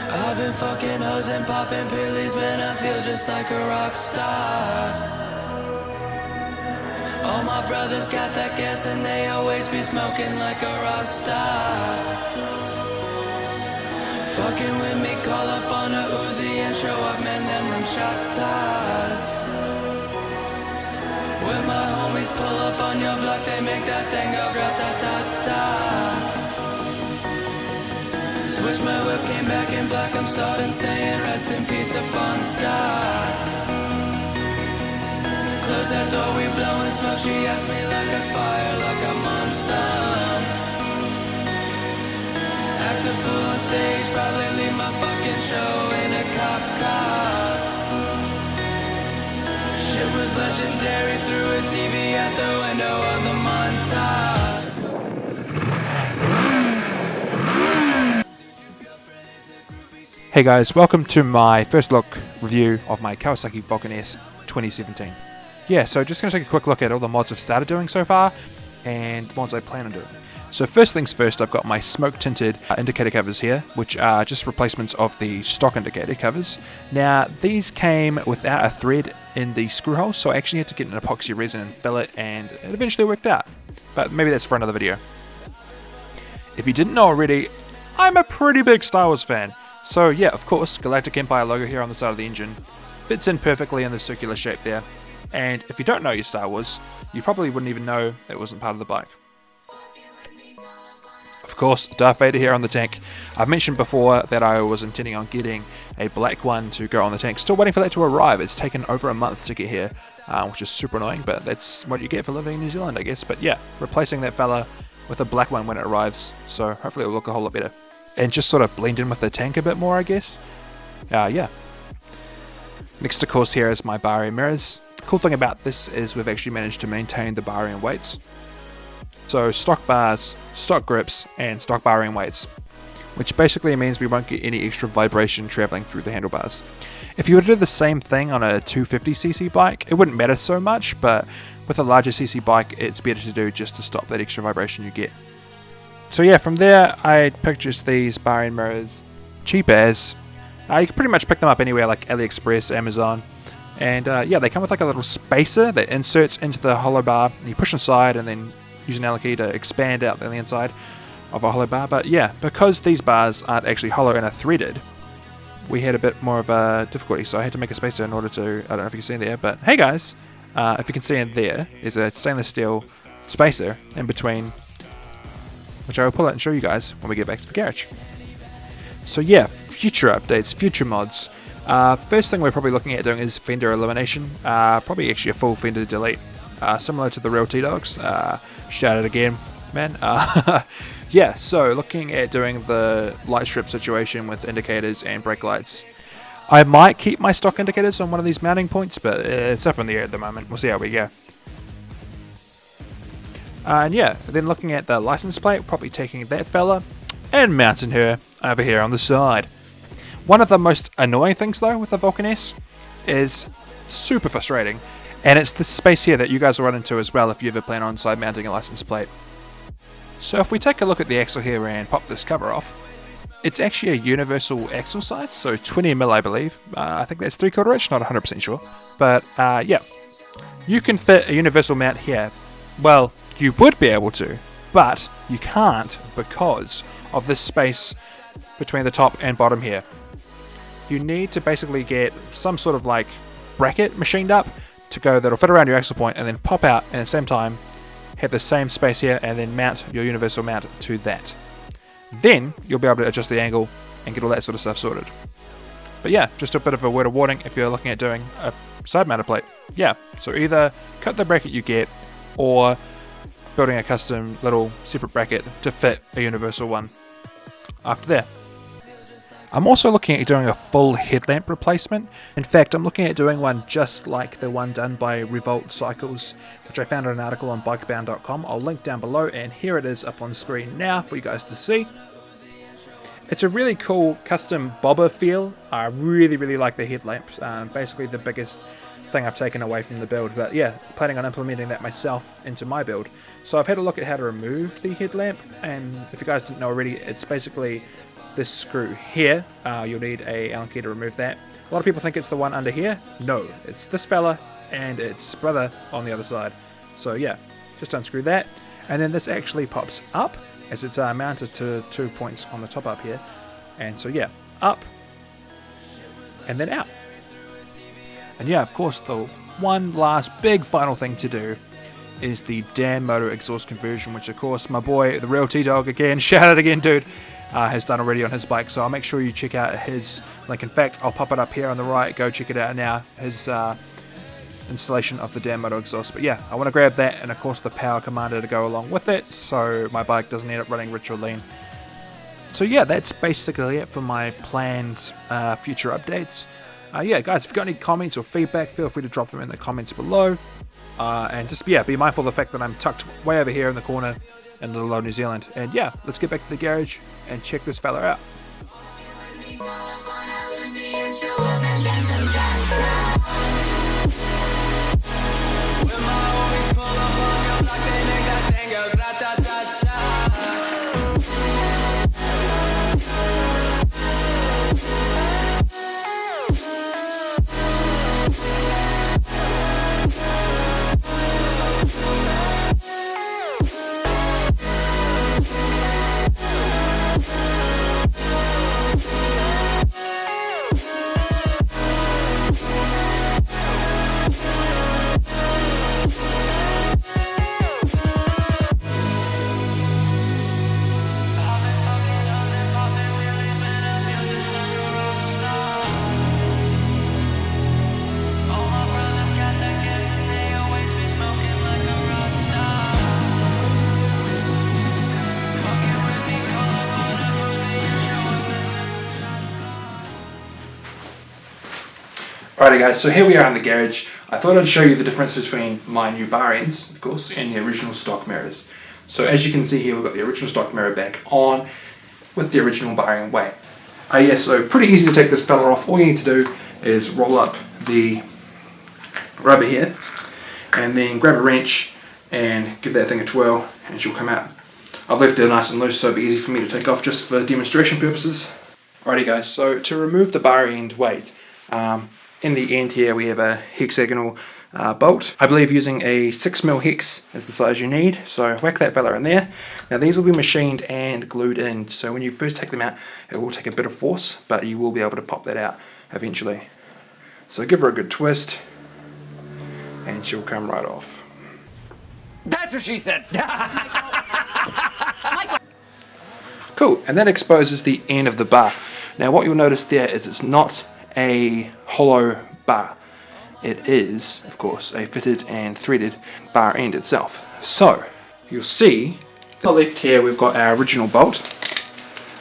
I've been fucking hoes and popping pillies, man, I feel just like a rock star. All my brothers got that gas and they always be smoking like a rock star. Fucking with me, call up on a Uzi and show up, man, them shot ties. When my homies pull up on your block, they make that thing go grata-ta-ta. Switch my whip, came back in black, I'm starting saying rest in peace to Bon Scott. Close that door, we blowing smoke, she asked me like a fire, like I'm on some. Act a fool on stage, probably leave my fucking show in a cop car. Shit was legendary, threw a TV out the window of the Montauk. Hey guys, welcome to my first look review of my Kawasaki Vulcan S 2017. Yeah, so just going to take a quick look at all the mods I've started doing so far and the mods I plan on doing. So first things first, I've got my smoke tinted indicator covers here, which are just replacements of the stock indicator covers. Now these came without a thread in the screw hole, so I actually had to get an epoxy resin and fill it, and it eventually worked out. But maybe that's for another video. If you didn't know already, I'm a pretty big Star Wars fan. So yeah, of course, Galactic Empire logo here on the side of the engine fits in perfectly in the circular shape there. And if you don't know your Star Wars, you probably wouldn't even know it wasn't part of the bike. Of course, Darth Vader here on the tank. I've mentioned before that I was intending on getting a black one to go on the tank. Still waiting for that to arrive. It's taken over a month to get here, which is super annoying, but that's what you get for living in New Zealand, I guess. But yeah, replacing that fella with a black one when it arrives, so hopefully it will look a whole lot better. And just sort of blend in with the tank a bit more, I guess. Yeah. Next, of course, here is my bar mirrors. The cool thing about this is we've actually managed to maintain the bar weights. So stock bars, stock grips, and stock bar weights, which basically means we won't get any extra vibration traveling through the handlebars. If you were to do the same thing on a 250cc bike, it wouldn't matter so much, but with a larger cc bike, it's better to do just to stop that extra vibration you get. So yeah, from there I purchased these bar end mirrors, cheap as. You can pretty much pick them up anywhere like AliExpress, Amazon, and yeah, they come with like a little spacer that inserts into the hollow bar, and you push inside and then use an Allen key to expand out on the inside of a hollow bar. But yeah, because these bars aren't actually hollow and are threaded, we had a bit more of a difficulty, so I had to make a spacer in order to, I don't know if you can see in there, but hey guys, if you can see in there, is a stainless steel spacer in between, which I will pull out and show you guys when we get back to the garage. So yeah, future updates, future mods. First thing we're probably looking at doing is fender elimination. Probably actually a full fender delete, similar to the real T-Dogs. Shout out again, man. Yeah, so looking at doing the light strip situation with indicators and brake lights. I might keep my stock indicators on one of these mounting points, but it's up in the air at the moment. We'll see how we go. And yeah, then looking at the license plate, probably taking that fella and mounting her over here on the side. One of the most annoying things though with the Vulcan S is super frustrating, and it's this space here that you guys will run into as well if you ever plan on side mounting a license plate. So if we take a look at the axle here and pop this cover off, it's actually a universal axle size, so 20mm I believe. I think that's 3/4 inch, not 100% sure. But yeah, you can fit a universal mount here. Well, you would be able to, but you can't because of this space between the top and bottom here. You need to basically get some sort of like bracket machined up to go that'll fit around your axle point and then pop out, and at the same time have the same space here and then mount your universal mount to that. Then you'll be able to adjust the angle and get all that sort of stuff sorted. But yeah, just a bit of a word of warning if you're looking at doing a side mounted plate. Yeah, so either cut the bracket you get or building a custom little separate bracket to fit a universal one after there. I'm also looking at doing a full headlamp replacement. In fact, I'm looking at doing one just like the one done by Revolt Cycles, which I found in an article on bikebound.com. I'll link down below, and here it is up on screen now for you guys to see. It's a really cool custom bobber feel. I really like the headlamps. Basically the biggest thing I've taken away from the build, but yeah, planning on implementing that myself into my build. So I've had a look at how to remove the headlamp, and if you guys didn't know already, it's basically this screw here. You'll need a Allen key to remove that. A lot of people think it's the one under here. No, it's this fella and its brother on the other side. So yeah, just unscrew that, and then this actually pops up as it's mounted to 2 points on the top up here. And so yeah, up and then out. And yeah, of course, the one last big final thing to do is the Dan motor exhaust conversion, which of course my boy, the real T-Dog again, shout out again dude, has done already on his bike. So I'll make sure you check out his link. In fact, I'll pop it up here on the right, go check it out now, his installation of the Dan motor exhaust. But yeah, I want to grab that, and of course the power commander to go along with it, so my bike doesn't end up running rich or lean. So yeah, that's basically it for my planned future updates. Yeah, guys, if you've got any comments or feedback, feel free to drop them in the comments below. And just, yeah, be mindful of the fact that I'm tucked way over here in the corner in little old New Zealand. And yeah, let's get back to the garage and check this fella out. Alrighty guys, so here we are in the garage. I thought I'd show you the difference between my new bar ends, of course, and the original stock mirrors. So as you can see here, we've got the original stock mirror back on with the original bar end weight. Yeah, so pretty easy to take this fella off. All you need to do is roll up the rubber here, and then grab a wrench and give that thing a twirl, and she'll come out. I've left it nice and loose so it'll be easy for me to take off just for demonstration purposes. Alrighty guys, so to remove the bar end weight, in the end here we have a hexagonal bolt. I believe using a 6mm hex is the size you need, so whack that fella in there. Now these will be machined and glued in, so when you first take them out it will take a bit of force, but you will be able to pop that out eventually. So give her a good twist and she'll come right off. That's what she said! Cool, and that exposes the end of the bar. Now what you'll notice there is it's not a hollow bar. It is, of course, a fitted and threaded bar end itself. So, you'll see, on the left here we've got our original bolt.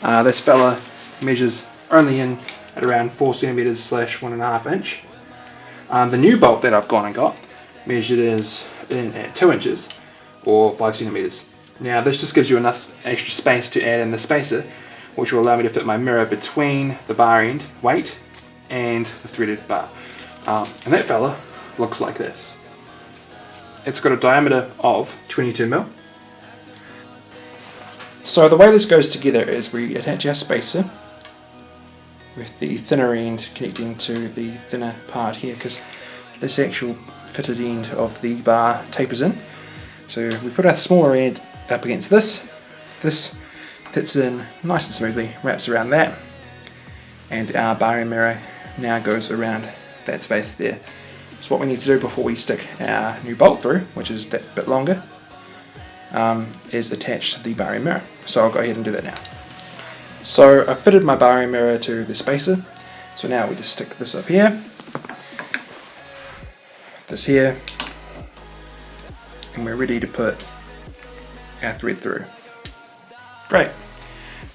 This fella measures only in at around 4cm / 1.5 inch. The new bolt that I've gone and got measured is in at 2 inches or 5cm. Now this just gives you enough extra space to add in the spacer, which will allow me to fit my mirror between the bar end weight and the threaded bar. And that fella looks like this. It's got a diameter of 22mm. So the way this goes together is we attach our spacer with the thinner end connecting to the thinner part here, because this actual fitted end of the bar tapers in. So we put our smaller end up against this. This fits in nice and smoothly, wraps around that, and our bar end mirror now goes around that space there. So what we need to do before we stick our new bolt through, which is that bit longer, is attach the bar end mirror. So I'll go ahead and do that now. So I've fitted my bar end mirror to the spacer, so now we just stick this up here, this here, and we're ready to put our thread through. Great.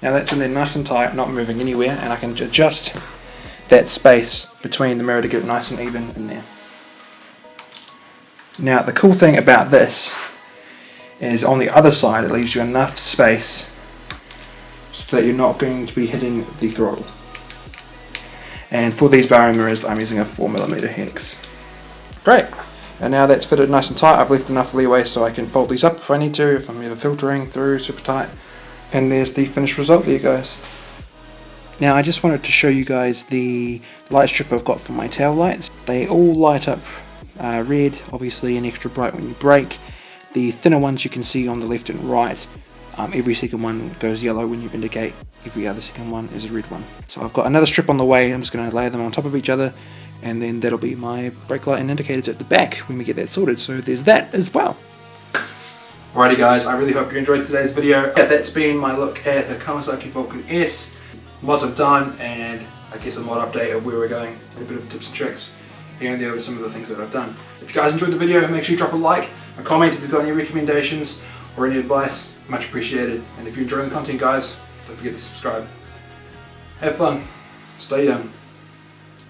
Now that's in there nice and tight, not moving anywhere, and I can adjust that space between the mirror to get it nice and even in there. Now the cool thing about this is on the other side it leaves you enough space so that you're not going to be hitting the throttle. And for these bar end mirrors I'm using a 4mm hex. Great. And now that's fitted nice and tight, I've left enough leeway so I can fold these up if I need to, if I'm ever filtering through super tight. And there's the finished result there, guys. Now I just wanted to show you guys the light strip I've got for my tail lights. They all light up red, obviously, and extra bright when you brake. The thinner ones you can see on the left and right. Every second one goes yellow when you indicate. Every other second one is a red one. So I've got another strip on the way. I'm just going to lay them on top of each other, and then that'll be my brake light and indicators at the back when we get that sorted. So there's that as well. Alrighty guys, I really hope you enjoyed today's video. Yeah, that's been my look at the Kawasaki Vulcan S. Mods I've done, and I guess a mod update of where we're going, a bit of tips and tricks here and there with some of the things that I've done. If you guys enjoyed the video, make sure you drop a like, a comment if you've got any recommendations or any advice, much appreciated. And if you're enjoying the content guys, don't forget to subscribe. Have fun, stay young,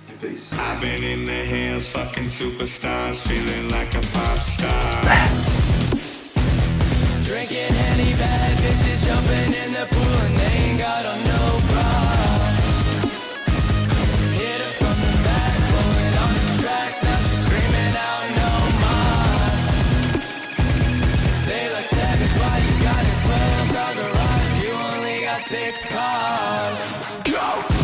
and peace. I've been in the hills, fucking superstars, feeling like a pop star. Drinking Henny, bad bitches jumping in the pool and they ain't got on no bra. Hit her from the back, blowing on the tracks, now she's screaming out no more. They like savage, why you got a 12-car garage, you only got 6 cars. Go!